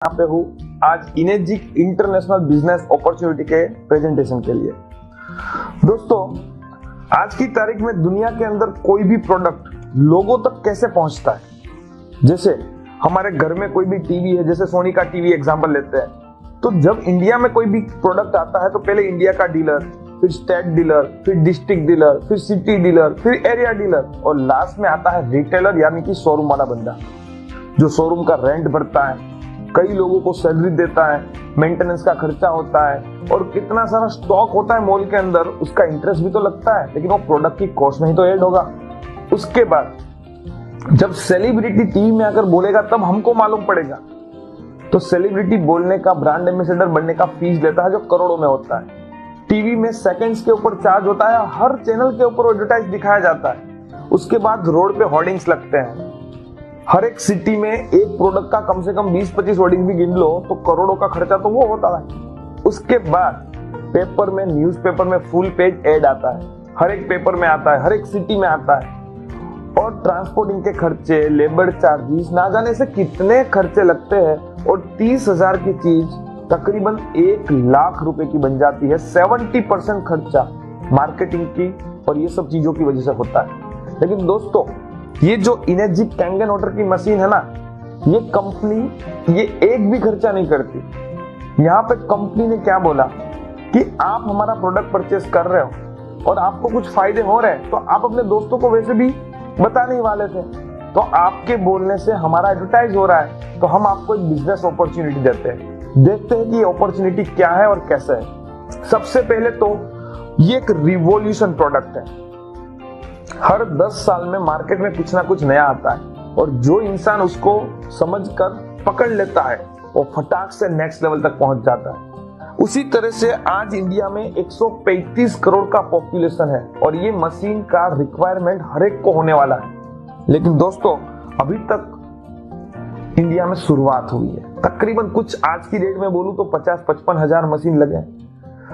यहाँ पे हूँ आज इनेजिक इंटरनेशनल बिजनेस अपॉर्चुनिटी के प्रेजेंटेशन के लिए। दोस्तों, आज की तारीख में दुनिया के अंदर कोई भी प्रोडक्ट लोगों तक कैसे पहुंचता है। जैसे हमारे घर में कोई भी टीवी है, जैसे सोनी का टीवी एग्जांपल लेते हैं, तो जब इंडिया में कोई भी प्रोडक्ट आता है तो पहले इंडिया का डीलर, फिर स्टेट डीलर, फिर डिस्ट्रिक्ट डीलर, फिर सिटी डीलर, फिर एरिया डीलर और लास्ट में आता है रिटेलर यानी कि शोरूम वाला बंदा जो शोरूम का रेंट भरता है, कई लोगों को सैलरी देता है, मेंटेनेंस का खर्चा होता है और कितना सारा स्टॉक होता है मॉल के अंदर, उसका इंटरेस्ट भी तो लगता है, लेकिन वो प्रोडक्ट की कॉस्ट में ही तो ऐड होगा। उसके बाद जब सेलिब्रिटी टीवी में आकर बोलेगा तब हमको मालूम पड़ेगा। तो सेलिब्रिटी बोलने का, ब्रांड एम्बेसडर बनने का फीस लेता है जो करोड़ों में होता है। टीवी में सेकंड्स के ऊपर चार्ज होता है, हर चैनल के ऊपर एडवर्टाइज दिखाया जाता है। उसके बाद रोड पे होर्डिंग्स लगते हैं। हर एक सिटी में एक प्रोडक्ट का कम से कम 20-25 होर्डिंग भी गिन लो तो करोड़ों का खर्चा तो वो होता है। उसके बाद पेपर में, न्यूज़पेपर में फुल पेज ऐड आता है, हर एक पेपर में आता है, हर एक सिटी में आता है। और ट्रांसपोर्टिंग के खर्चे, लेबर चार्जेस, ना जाने से कितने खर्चे लगते हैं और 30,000 की चीज तकरीबन 1 लाख रुपए की बन जाती है। 70% खर्चा मार्केटिंग की और ये सब चीजों की वजह से होता है। लेकिन दोस्तों, ये जो इनेजिक कैंगन वाटर की मशीन है ना, ये कंपनी ये एक भी खर्चा नहीं करती। यहाँ पे कंपनी ने क्या बोला कि आप हमारा प्रोडक्ट परचेस कर रहे हो और आपको कुछ फायदे हो रहे हैं तो आप अपने दोस्तों को वैसे भी बताने ही वाले थे, तो आपके बोलने से हमारा एडवर्टाइज हो रहा है, तो हम आपको एक बिजनेस अपॉर्चुनिटी देते हैं। देखते हैं कि ये अपॉर्चुनिटी क्या है और कैसे है। सबसे पहले तो ये एक रिवॉल्यूशन प्रोडक्ट है। हर 10 साल में मार्केट में कुछ ना कुछ नया आता है और जो इंसान उसको समझकर पकड़ लेता है वो फटाक से नेक्स्ट लेवल तक पहुंच जाता है। उसी तरह से आज इंडिया में 135 करोड़ का पॉपुलेशन है और ये मशीन का रिक्वायरमेंट हर एक को होने वाला है। लेकिन दोस्तों, अभी तक इंडिया में शुरुआत हुई है। तकरीबन कुछ आज की डेट में बोलूं तो 50-55 हजार मशीन लगे।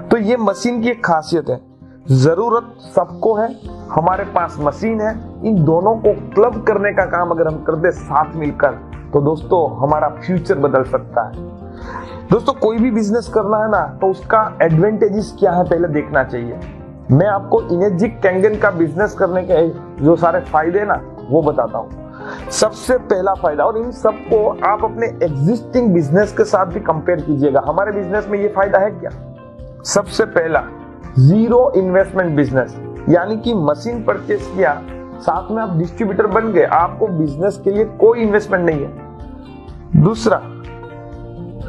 तो ये मशीन की एक खासियत है, जरूरत सबको है, हमारे पास मशीन है। इन दोनों को क्लब करने का काम अगर हम कर दे साथ मिलकर तो दोस्तों हमारा फ्यूचर बदल सकता है। दोस्तों, कोई भी बिजनेस करना है ना तो उसका एडवांटेजेस क्या है पहले देखना चाहिए। मैं आपको इनेजिक कैंगन का बिजनेस करने के जो सारे फायदे ना वो बताता हूँ। सबसे पहला फायदा, और इन सबको आप अपने एग्जिस्टिंग बिजनेस के साथ भी कंपेयर कीजिएगा, हमारे बिजनेस में ये फायदा है क्या। सबसे पहला, जीरो इन्वेस्टमेंट बिजनेस, यानी कि मशीन परचेस किया, साथ में आप डिस्ट्रीब्यूटर बन गए, आपको बिजनेस के लिए कोई इन्वेस्टमेंट नहीं है। दूसरा,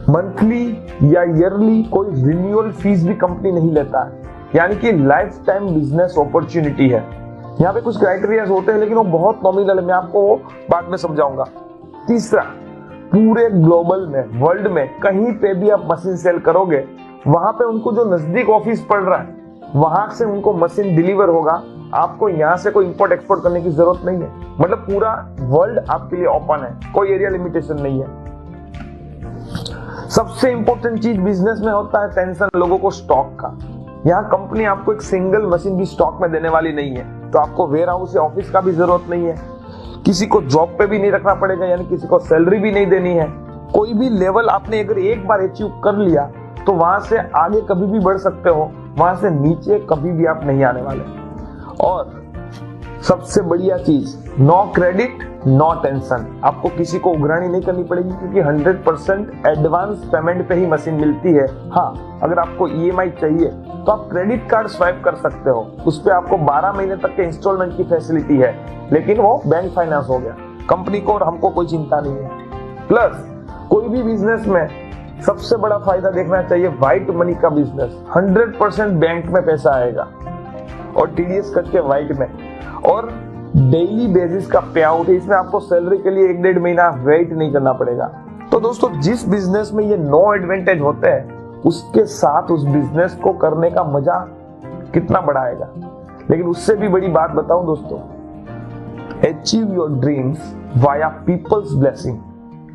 मंथली या ईयरली कोई रिन्यूअल फीस भी कंपनी नहीं लेता है, यानी कि लाइफ टाइम बिजनेस अपॉर्चुनिटी है। यहाँ पे कुछ क्राइटेरिया होते हैं लेकिन वो बहुत नॉमिनल है, मैं आपको वो बाद में समझाऊंगा। तीसरा, पूरे ग्लोबल में, वर्ल्ड में कहीं पे भी आप मशीन सेल करोगे, वहां पे उनको जो नजदीक ऑफिस पड़ रहा है वहां से उनको मशीन डिलीवर होगा। आपको यहाँ से कोई इंपोर्ट एक्सपोर्ट करने की जरूरत नहीं है। मतलब पूरा वर्ल्ड आपके लिए ओपन है, कोई एरिया लिमिटेशन नहीं है। सबसे इंपॉर्टेंट चीज बिजनेस में होता है टेंशन लोगों को स्टॉक का। यहाँ कंपनी आपको एक सिंगल मशीन भी स्टॉक में देने वाली नहीं है, तो आपको वेयर हाउस या ऑफिस का भी जरूरत नहीं है। किसी को जॉब पे भी नहीं रखना पड़ेगा, यानी किसी को सैलरी भी नहीं देनी है। कोई भी लेवल आपने अगर एक बार अचीव कर लिया तो वहां से आगे कभी भी बढ़ सकते हो, वहां से नीचे कभी भी आप नहीं आने वाले। और सबसे बढ़िया चीज, नो क्रेडिट नो टेंशन, आपको किसी को उघरानी नहीं करनी पड़ेगी क्योंकि 100% एडवांस पेमेंट पे ही मशीन मिलती है। हाँ, अगर आपको EMI चाहिए तो आप क्रेडिट कार्ड स्वाइप कर सकते हो, उस पर आपको 12 महीने तक के इंस्टॉलमेंट की फैसिलिटी है, लेकिन वो बैंक फाइनेंस हो गया। कंपनी को और हमको कोई चिंता नहीं है। प्लस कोई भी बिजनेस में सबसे बड़ा फायदा देखना चाहिए व्हाइट मनी का बिजनेस। 100% बैंक में पैसा आएगा और TDS कट के व्हाइट में, और डेली बेसिस का पे आउट है। इसमें आपको सैलरी के लिए 1-1.5 महीना वेट नहीं करना पड़ेगा। तो दोस्तों, जिस बिजनेस में ये नो एडवांटेज होते हैं उसके साथ उस बिजनेस को करने का मजा कितना बड़ा आएगा। लेकिन उससे भी बड़ी बात बताऊं दोस्तों, achieve your dreams via people's blessing.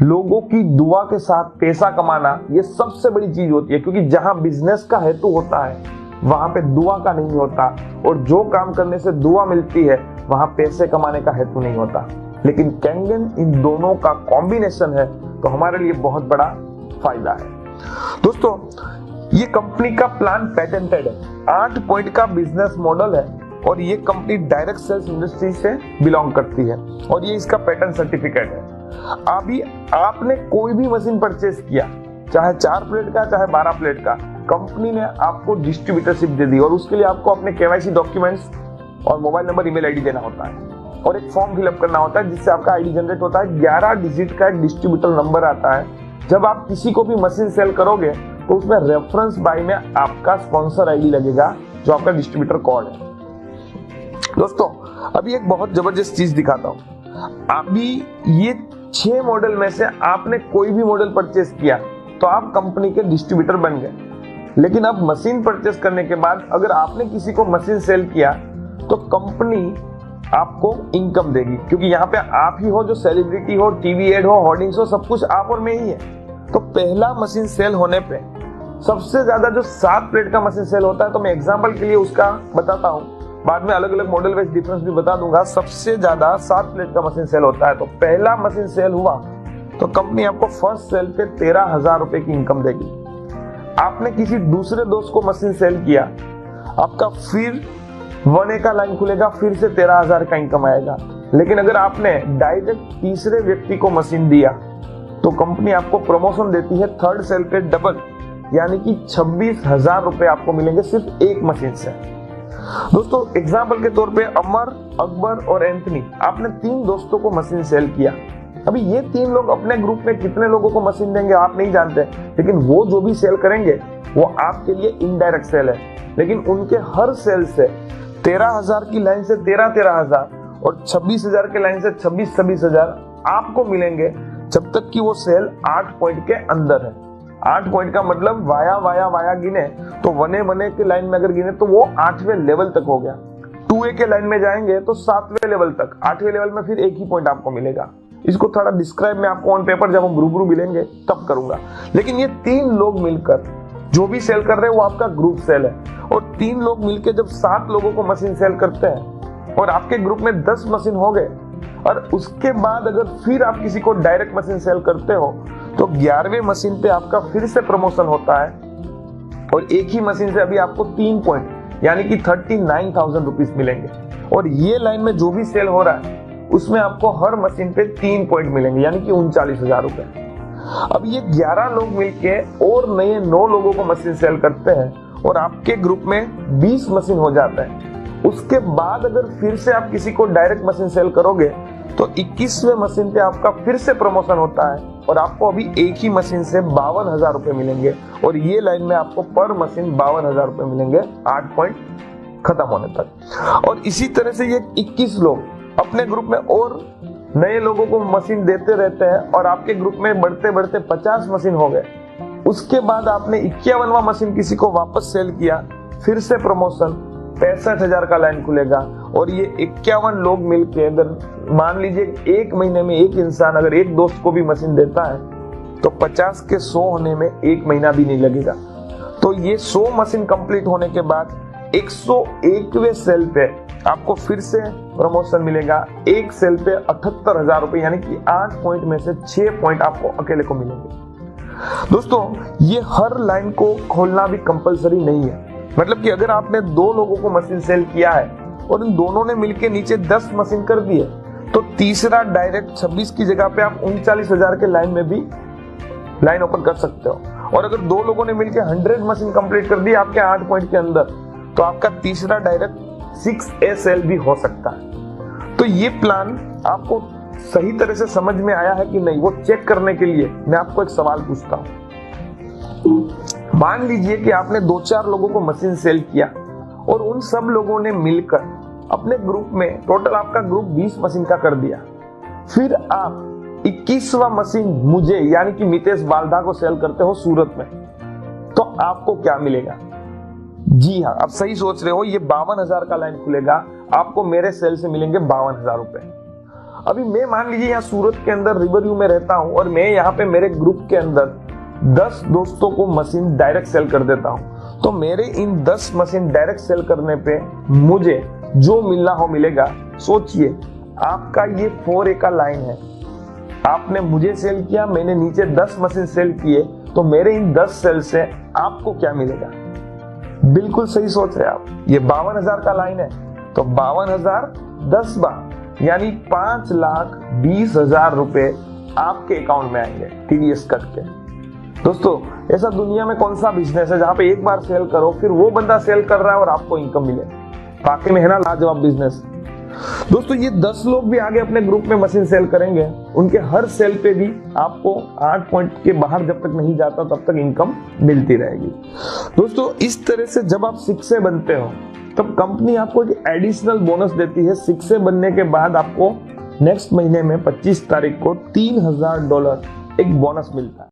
लोगों की दुआ के साथ पैसा कमाना ये सबसे बड़ी चीज होती है, क्योंकि जहां बिजनेस का हेतु होता है वहां पे दुआ का नहीं होता, और जो काम करने से दुआ मिलती है वहां पैसे कमाने का हेतु नहीं होता। लेकिन कैंगन इन दोनों का कॉम्बिनेशन है, तो हमारे लिए बहुत बड़ा फायदा है। दोस्तों, ये कंपनी का प्लान पेटेंटेड है, 8 पॉइंट का बिजनेस मॉडल है और ये कंपनी डायरेक्ट सेल्स इंडस्ट्री से बिलोंग करती है और ये इसका पेटेंट सर्टिफिकेट है। अभी आपने कोई भी मशीन परचेज किया, चाहे 4 प्लेट का चाहे 12 प्लेट का, कंपनी ने आपको डिस्ट्रीब्यूटरशिप दे दी और उसके लिए आपको अपने केवाईसी डॉक्यूमेंट्स और मोबाइल नंबर, ईमेल आईडी देना होता है और एक फॉर्म फिलअप करना होता है जिससे आपका आईडी जनरेट होता है। 11 डिजिट का एक डिस्ट्रीब्यूटर नंबर आता है। जब आप किसी को भी मशीन सेल करोगे तो उसमें रेफरेंस बाय में आपका स्पॉन्सर आईडी लगेगा जो आपका डिस्ट्रीब्यूटर कोड है। दोस्तों, अभी एक बहुत जबरदस्त चीज दिखाता हूं। अभी ये 6 मॉडल में से आपने कोई भी मॉडल परचेस किया तो आप कंपनी के डिस्ट्रीब्यूटर बन गए, लेकिन अब मशीन परचेस करने के बाद अगर आपने किसी को मशीन सेल किया तो कंपनी आपको इनकम देगी, क्योंकि यहाँ पे आप ही हो जो सेलिब्रिटी हो, टीवी एड हो, होर्डिंग्स हो, सब कुछ आप और मैं ही है। तो पहला मशीन सेल होने पे सबसे ज्यादा जो 7 प्लेट का मशीन सेल होता है, तो मैं एग्जांपल के लिए उसका बताता हूँ, बाद में अलग अलग मॉडल वाइज डिफरेंस भी बता दूंगा। सबसे ज्यादा 7 प्लेट का मशीन सेल होता है। तो पहला मशीन सेल हुआ तो कंपनी आपको फर्स्ट सेल पे 13,000 रुपए की इनकम देगी। आपने किसी दूसरे दोस्त को मशीन सेल किया, आपका फिर 1A का लाइन खुलेगा, फिर से 13,000 का इनकम आएगा। लेकिन अगर आपने डायरेक्ट तीसरे व्यक्ति को मशीन दिया तो कंपनी आपको प्रमोशन देती है थर्ड सेल पे डबल, यानी कि 26,000 रुपए आपको मिलेंगे सिर्फ एक मशीन से। दोस्तों, एग्जाम्पल के तौर पे अमर, अकबर और एंथनी, आपने 3 दोस्तों को मशीन सेल किया। अभी ये 3 लोग अपने ग्रुप में कितने लोगों को मशीन देंगे आप नहीं जानते, लेकिन वो जो भी सेल करेंगे वो आपके लिए इनडायरेक्ट सेल है। लेकिन उनके हर सेल से 13,000 की लाइन से 13,000 और 26,000 के लाइन से 26,000 आपको मिलेंगे जब तक कि वो सेल 8 पॉइंट के अंदर है। 8 पॉइंट का मतलब वाया गिने तो 1A के लाइन में अगर गिने तो वो 8वें लेवल तक हो गया। 2A के लाइन में जाएंगे तो 7वें लेवल तक, 8वें लेवल में फिर एक ही पॉइंट आपको मिलेगा। इसको थोड़ा डिस्क्राइब मैं आपको ऑन पेपर जब हम रूबरू मिलेंगे तब करूंगा। लेकिन ये 3 लोग मिलकर जो भी सेल कर रहे हैं वो आपका ग्रुप सेल है और 3 लोग मिलकर जब 7 लोगों को मशीन सेल करते हैं और आपके ग्रुप में 10 मशीन हो गए और उसके बाद अगर फिर आप किसी को डायरेक्ट मशीन सेल करते हो तो 11वें मशीन पे आपका फिर से प्रमोशन होता है और एक ही मशीन से अभी आपको 3 पॉइंट यानी कि 39,000 रुपीज मिलेंगे। और ये लाइन में जो भी सेल हो रहा है उसमें आपको हर मशीन पे 3 पॉइंट मिलेंगे यानी कि 39,000 रुपए। अब ये 11 लोग मिलके और नए 9 लोगों को मशीन सेल करते हैं और आपके ग्रुप में 20 मशीन हो जाता है। उसके बाद अगर फिर से आप किसी को डायरेक्ट मशीन सेल करोगे तो 21वें मशीन पे आपका फिर से प्रमोशन होता है और आपको अभी एक ही मशीन से 52,000 रुपए मिलेंगे और ये लाइन में आपको पर मशीन 52,000 रुपए मिलेंगे 8 पॉइंट खत्म होने तक। और इसी तरह से ये 21 लोग अपने ग्रुप में और नए लोगों को मशीन देते रहते हैं और आपके ग्रुप में बढ़ते बढ़ते 50 मशीन हो गए। उसके बाद आपने 51वां मशीन किसी को वापस सेल किया, फिर से प्रमोशन, 65,000 का लाइन खुलेगा और ये 51 लोग मिलके अगर मान लीजिए एक महीने में एक इंसान अगर एक दोस्त को भी मशीन देता है तो 50 के 100 होने में एक महीना भी नहीं लगेगा। तो ये 100 मशीन कंप्लीट होने के बाद 101वें सेल पे आपको फिर से प्रमोशन मिलेगा। एक सेल पे 78,000 रुपए यानी कि 8 पॉइंट में से 6 पॉइंट आपको अकेले को मिलेंगे। दोस्तों, ये हर लाइन को खोलना भी कंपलसरी नहीं है। मतलब कि अगर आपने 2 लोगों को मशीन सेल किया है और इन दोनों ने मिलके नीचे 10 मशीन कर दिए तो तीसरा डायरेक्ट 26 की जगह पे आप 39,000 के लाइन में भी लाइन ओपन कर सकते हो। और अगर 2 लोगों ने मिलके 100 मशीन कंप्लीट कर दी आपके 8 पॉइंट के अंदर तो आपका तीसरा डायरेक्ट 6A सेल भी हो सकता है। तो ये प्लान आपको सही तरह से समझ में आया है कि नहीं, वो चेक करने के लिए मैं आपको एक सवाल पूछता हूं। मान लीजिए कि आपने 2-4 लोगों को मशीन सेल किया और उन सब लोगों ने मिलकर अपने ग्रुप में टोटल आपका ग्रुप 20 मशीन का कर दिया। फिर आप 21वां मशीन मुझे यानी कि मितेश बालधा को सेल करते हो सूरत में, तो आपको क्या मिलेगा? जी हाँ, आप सही सोच रहे हो, ये 52,000 का लाइन खुलेगा, आपको मेरे सेल से मिलेंगे 52,000 रुपए। अभी मैं मान लीजिए यहाँ सूरत के अंदर रिवरव्यू में रहता हूँ और मैं यहाँ पे मेरे ग्रुप के अंदर 10 दोस्तों को मशीन डायरेक्ट सेल कर देता हूँ, तो मेरे इन 10 मशीन डायरेक्ट सेल करने पे मुझे जो मिलना हो मिलेगा। सोचिए, आपका ये 4A का लाइन है, आपने मुझे सेल किया, मैंने नीचे 10 मशीन सेल किए तो मेरे इन 10 सेल से आपको क्या मिलेगा? बिल्कुल सही सोच रहे आप, ये 52,000 का लाइन है, तो 52,000 10 बार यानी 5,20,000 रुपए आपके अकाउंट में आएंगे टीडीएस कट के। दोस्तों, ऐसा दुनिया में कौन सा बिजनेस है जहां पे एक बार सेल करो फिर वो बंदा सेल कर रहा है और आपको इनकम मिले? वाकई में है ना लाजवाब बिजनेस। दोस्तों, ये 10 लोग भी आगे अपने ग्रुप में मशीन सेल करेंगे, उनके हर सेल पे भी आपको 8 पॉइंट के बाहर जब तक नहीं जाता तब तक इनकम मिलती रहेगी। दोस्तों, इस तरह से जब आप 6 से बनते हो तब कंपनी आपको एक एडिशनल बोनस देती है। 6 से बनने के बाद आपको नेक्स्ट महीने में 25 तारीख को $3,000 एक बोनस मिलता है।